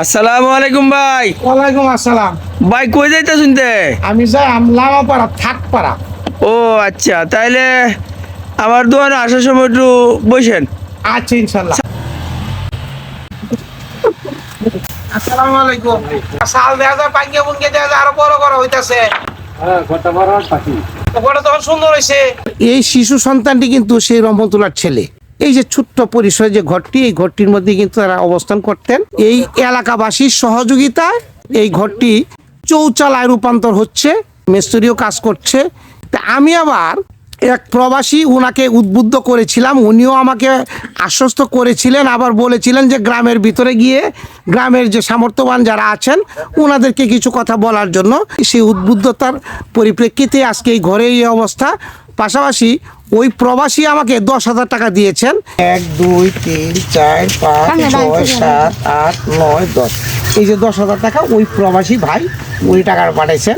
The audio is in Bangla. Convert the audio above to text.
আসসালামু আলাইকুম ভাই। ওয়ালাইকুম আসসালাম। ভাই কই যাইতা শুনতে? আমি যাই লামাপাড়া থাকপাড়া। ও আচ্ছা, তাইলে আমার দোকানে আসার সময় একটু বসেন। আচ্ছা ইনশাল্লাহ। আসসালামু আলাইকুম। সাল দেয়া যায়, পাঙ্গিয়া মুঙ্গিয়া দেয়া যায়, আরো বড় করা হইতাছে। ঘরটা তখন সুন্দর হয়েছে। এই শিশু সন্তানটি কিন্তু সেই রহমতুল্লাহর ছেলে। এই যে ছোট্ট পরিসরে যে ঘরটি, এই ঘরটির মধ্যে কিন্তু তারা অবস্থান করতেন। এই এলাকাবাসীর সহযোগিতায় এই ঘরটি চৌচালায় রূপান্তর হচ্ছে, মিস্ত্রিও কাজ করছে। তা আমি আবার এক প্রবাসী উনাকে উদ্বুদ্ধ করেছিলাম, উনিও আমাকে আশ্বস্ত করেছিলেন, আবার বলেছিলেন যে গ্রামের ভিতরে গিয়ে গ্রামের যে সামর্থ্যবান যারা আছেন ওনাদেরকে কিছু কথা বলার জন্য। সেই উদ্বুদ্ধতার পরিপ্রেক্ষিতে আজকে এই ঘরে এই অবস্থা। পাশাপাশি ওই প্রবাসী আমাকে 10,000 টাকা দিয়েছেন। 1 2 3 4 5 6 7 8 9 10, এই যে 10,000 টাকা ওই প্রবাসী ভাই উনি টাকা পাঠাইছেন।